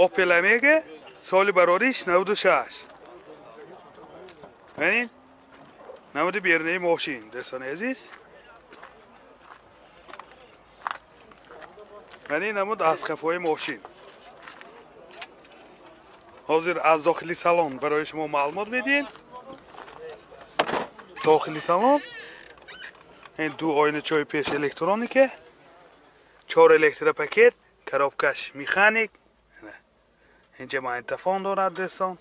Opel Omega соли барориш 96. ببین نمود بیرونی ماشین دوستان عزیز. ببین نمود از کفای ماشین. حاضر از داخلی سالن برای شما معلومات میدیم. داخلی سالن این دو آینه چای پیش الکترونیکه، 4 الکتر پاکت، коробкаш مکانیک. اینجا مایتافون دارد دوستان.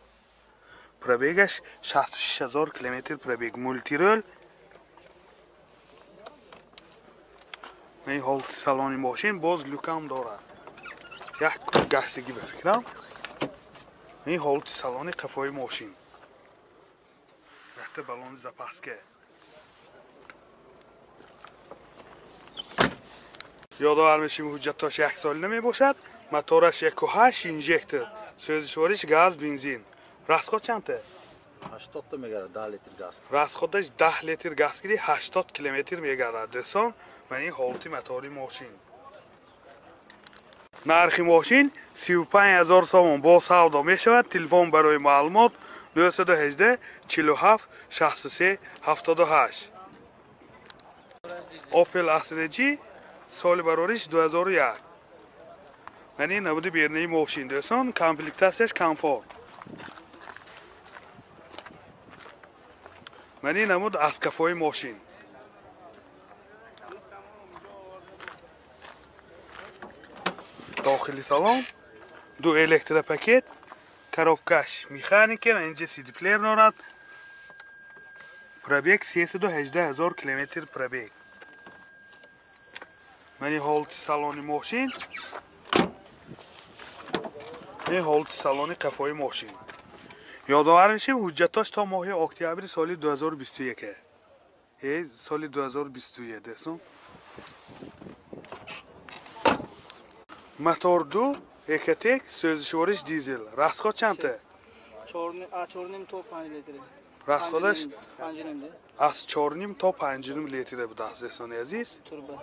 پروبیگش 66000 کیلومتر پروبیگ، مولتی رول. این هولت سالن ماشین باز لوکام دارد. یک گشتگی بفکرم. این هولت سالن قفای ماشین. وقت بالون زپاسکه. یادآور میشیم حجتاش 1 سال نمی باشد. موتورش 1.8 اینژکتور. سوزشوارش گاز بنزین. راسخود چنده؟ 80 تا میگیره 10 لیتر گاز. راسخودش 10 لیتر گاز گیری 80 کیلومتر میگیره دوستان. من این هولتی موتوری ماشین. نرخ ماشین 35000 سوم با سودا می شود. تلفن برای معلومات 218 47 63 78. اوپل استرجی سال باروریش 2001. من این نبود بیرونی ماشین دوستان. کامپلیکتاسیش کامفورت. من این نمود از کفای ماشین. داخلی سالن دو الکتر پاکت، коробкаш مکانیکه و اینجا CD پلیر دارد. پروبیگ 318000 کیلومتر پروبیگ. من این هولت سالن ماشین. این هولت سالن کفای ماشین. یادآور میشیم حجتاش تا ماه اکتبر سال 2021. سال 2021 دوستان. موتور 2 اکتیک سوزشوارش دیزل. راسخود چنده؟ 4.5 تا 5 لیتر. راسخودش از 4.5 تا 5.5 لیتر بوده دوستان عزیز. توربو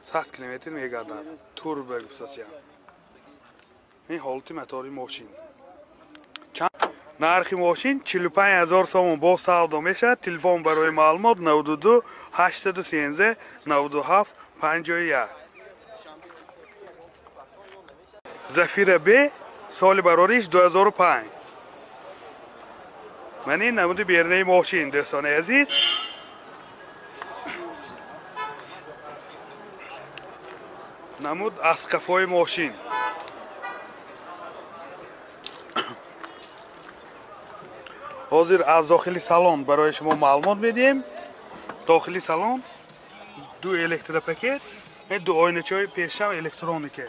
100 کیلومتر میگردد. توربو بسازیم. این هولتی موتوری ماشین. نرخ ماشین 45000 سوم با سودا میشد. تلفن برای معلومات 92 813 97 51. زفیر بی سال باروریش 2005. من این نمود بیرونی ماشین دوستان عزیز. نمود از کفای ماشین. حاضر از داخلی سالن برای شما معلومات میدیم. داخلی سالن دو الکتر پاکت، دو آینه چای پیشم الکترونیکه،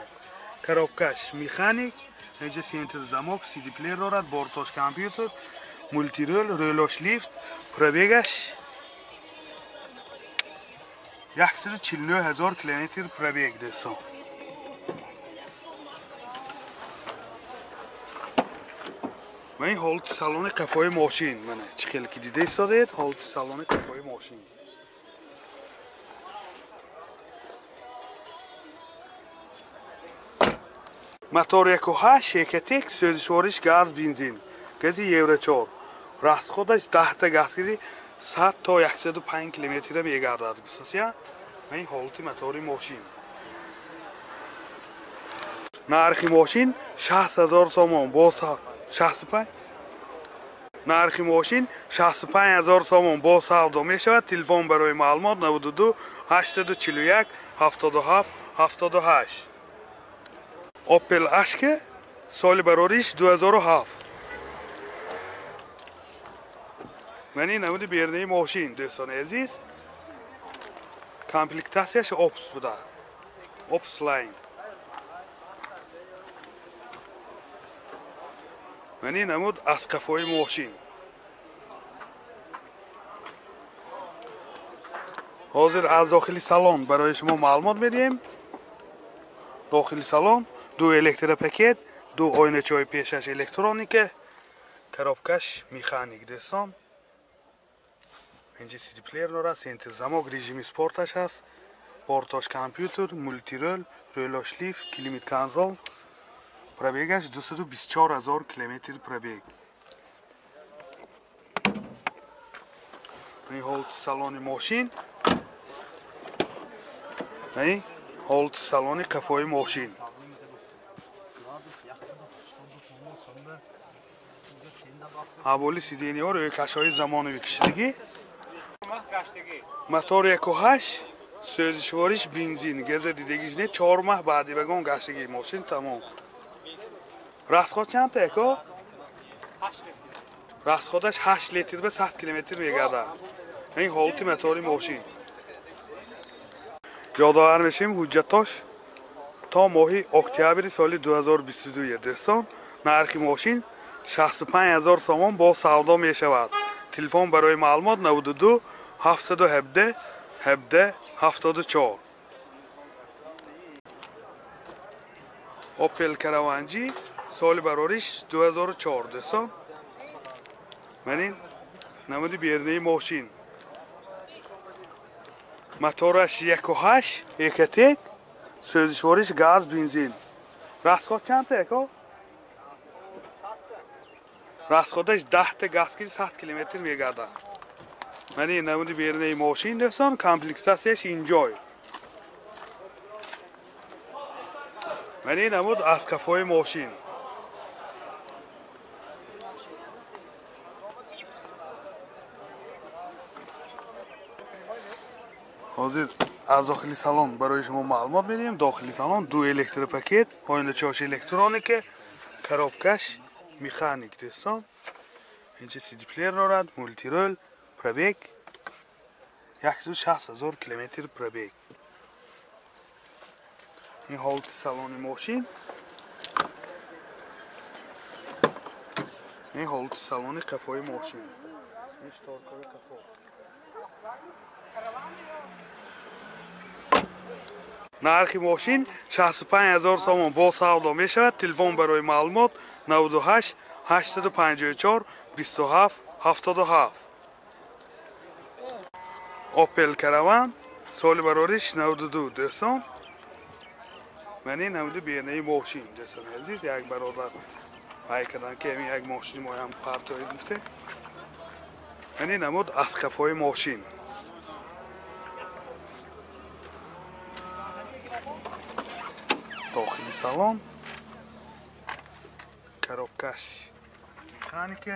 коробкаш مکانیک، اینجا سنتر زمک، CD پلیر دارد، بورتاش کامپیوتر، مولتی رول، رولوش لیفت. پروبیگش 149000 کیلومتر پروبیگ دوستان. من این هولت سالن قفای ماشین منه چه خیلی که دیده ایستادید. هولت سالن قفای ماشین. موتور 1.8 اکتیک سوزشوارش گاز بنزین. گازی یورو 4. راسخودش 10 تا گاز گیری 100 تا 105 کیلومتر میگردد. بسیار من این هولتی موتوری ماشین. نرخ ماشین 60000 سوم با 65. نرخ ماشین 65000 سوم با سودا می شود. تلفن برای معلومات 92 841 77 78. اوپل اشک سال باروریش 2007. من این نمود بیرونی ماشین دوستان عزیز. کامپلیکتاسیش اوپس بوده. اوپس لاین. من این نمود از کفای ماشین. حاضر از داخلی سالن برای شما معلومات میدیم. داخلی سالن دو الکتر پاکت، دو آینه چای پیشش الکترونیکه، коробкаш مکانیک دوستان. اینجا CD پلیر دارد، سنتر زمک، رژیم سپورتش هست، بورتاش کامپیوتر، مولتی رول، رولوش لیفت، کلیمت کنترل. пробегаш 224 000 километр пробег. این هولت سالن ماشین، این هولت سالن کفای ماشین. حوالی سیدینی ها روی کشهای زمانوی کشیدگی. موتور 1.8 سوزشوارش بنزین گز دیدگیش نه 4 ماه بعدی بگم گشتگی ماشین تمام. راسخود چند تا اکو؟ راسخودش 8 لیتر به 100 کیلومتر میگرده. این هولت موتور ماشین. یادآور میشیم حجتاش تا ماه اکتبر سال 2022 دوستان نرخ ماشین 65000 سوم با سودا می شود. تلفن برای معلومات 92 717 17 74. اوپل کراوانجی سال براریش 2004 دوستان. منین نمودی بیرنی ماشین. موتورش 1.8 یکتک سوزشوارش گاز بنزین. راسخود چند تا اکو؟ راسخودش 10 تا گاز کی 100 کیلومتر میگرده. منی نمودی بیرنی ماشین دوستان کامپلکساسیش اینجای. منی نمود از کفای ماشین. حاضر از داخلی سالن برای شما معلومات میدیم. داخلی سالن 2 الکتریک پاکت، آینه چاش الکترونیک، کارابکش مکانیک دوستان. اینجا سی دی پلیر دارد، مولتی رول، پرابیگ 160,000 کیلومتر پرابیگ. این هولت سالن ماشین. این هولت سالن کفای ماشین. این شتارکار کفا. نرخ ماشین 65000 سوم با سودا می شود. تلفن برای معلومات 98 854 27 77. اوپل کراوان سال براریش 92 دوستان. منی نموده بیرنی ماشین دوستان عزیز. یک برادر های کردن که همین یک ماشین ما هم پرتایی گفته. منی نمود از کفای ماشین. داخلی سالن کارابکش مکانیک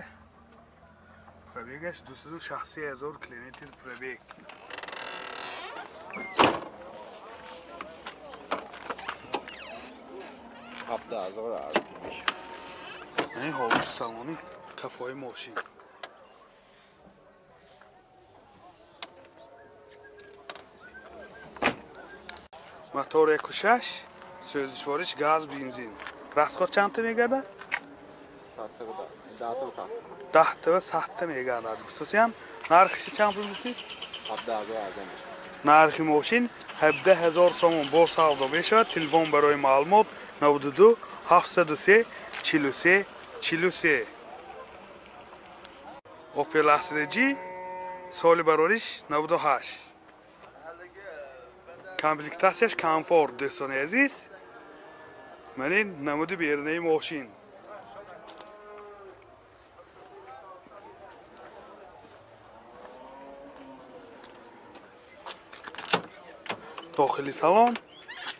پرابیگش 260,000 کیلومتر پرابیگ. این هولت سالن کفای ماشین. موتور 1.6 سوزشوارش گاز بنزین. راسخود چند تا میگرده؟ 10 تا و 100 تا میگرده دوستان. نرخش چند بودید؟ نرخ ماشین 17000 سوم با سودا میشود. تلفن برای معلومات 92 703 43 43. اوپل استرجی سال براریش 98. کامپلکساسیش کامفورت دوستان عزیز. منین نمودی بیرنی ماشین. داخلی سالن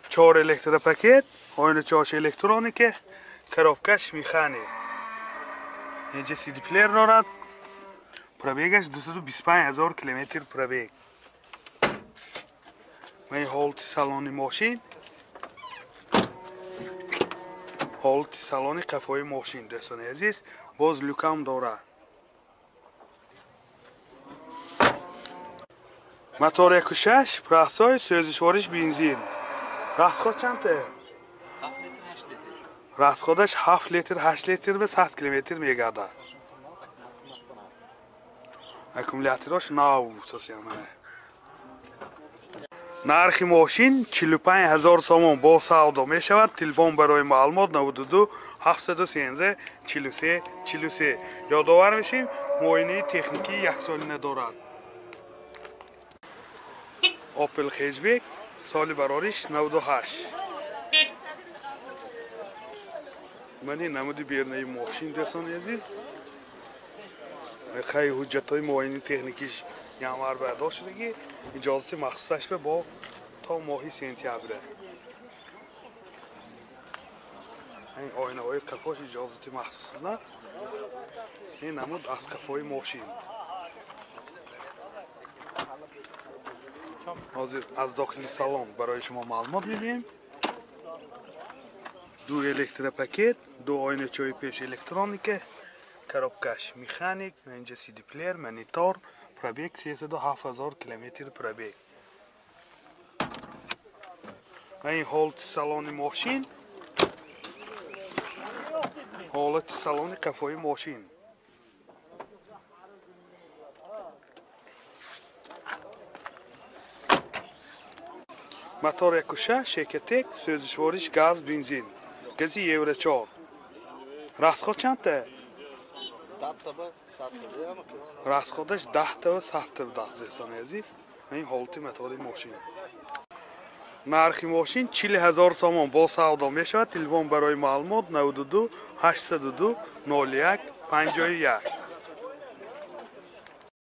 4 الکتریک پاکت، آینه چاش الکترونیک، کارابکش مکانیک. اینجا سی دی پلیر دارد. پرابیگش 225,000 کیلومتر پرابیگ. من هولت سالن ماشین. هولت سالن کفای ماشین دوستان عزیز. باز لوکام دارد. موتور 1.6 پراسای سوزشوارش بنزین. راسخود چند تا؟ 7 لیتر 8 لیتر. راسخودش 7 لیتر 8 لیتر به 100 کیلومتر میگرده. اکومولاتورش نو توصیه. نرخ ماشین 45000 سوم با سودا می شود. تلفن برای معلومات 92 713 43 43. یادآور میشیم معاینه تکنیکی 1 ساله دارد. اوپل هچبک سال براریش 98. من این نمودی بیرنه ماشین درسان عزیز خیلی حجت های معاینه تکنیکیش یامر برداشت شدگی اجازه مخصوصش به با تا ماهی سنتیابره این آینه های کفاش اجازه مخصوص نه این نمود از کفای ماشین حاضر از داخل سالن برای شما معلومات میدیم دو الکتروپاکت دو آینه چای پیش الکترونیکه коробкаш механик اینجا سی دی پلیر مانیتور پرابیگ 307,000 کیلومتر پرابیگ این حالت سالن ماشین حالت سالن کفای ماشین موتور 1.6 شرکت سوزشوارش گاز بنزین گازی یورو 4 расход چنده расходش 10 تا و 100 تا دسترسان عزیز این حالت موتور ماشین نرخ ماشین 40,000 سوم با سودا می شود تلفن برای معلومات 92 802 01 51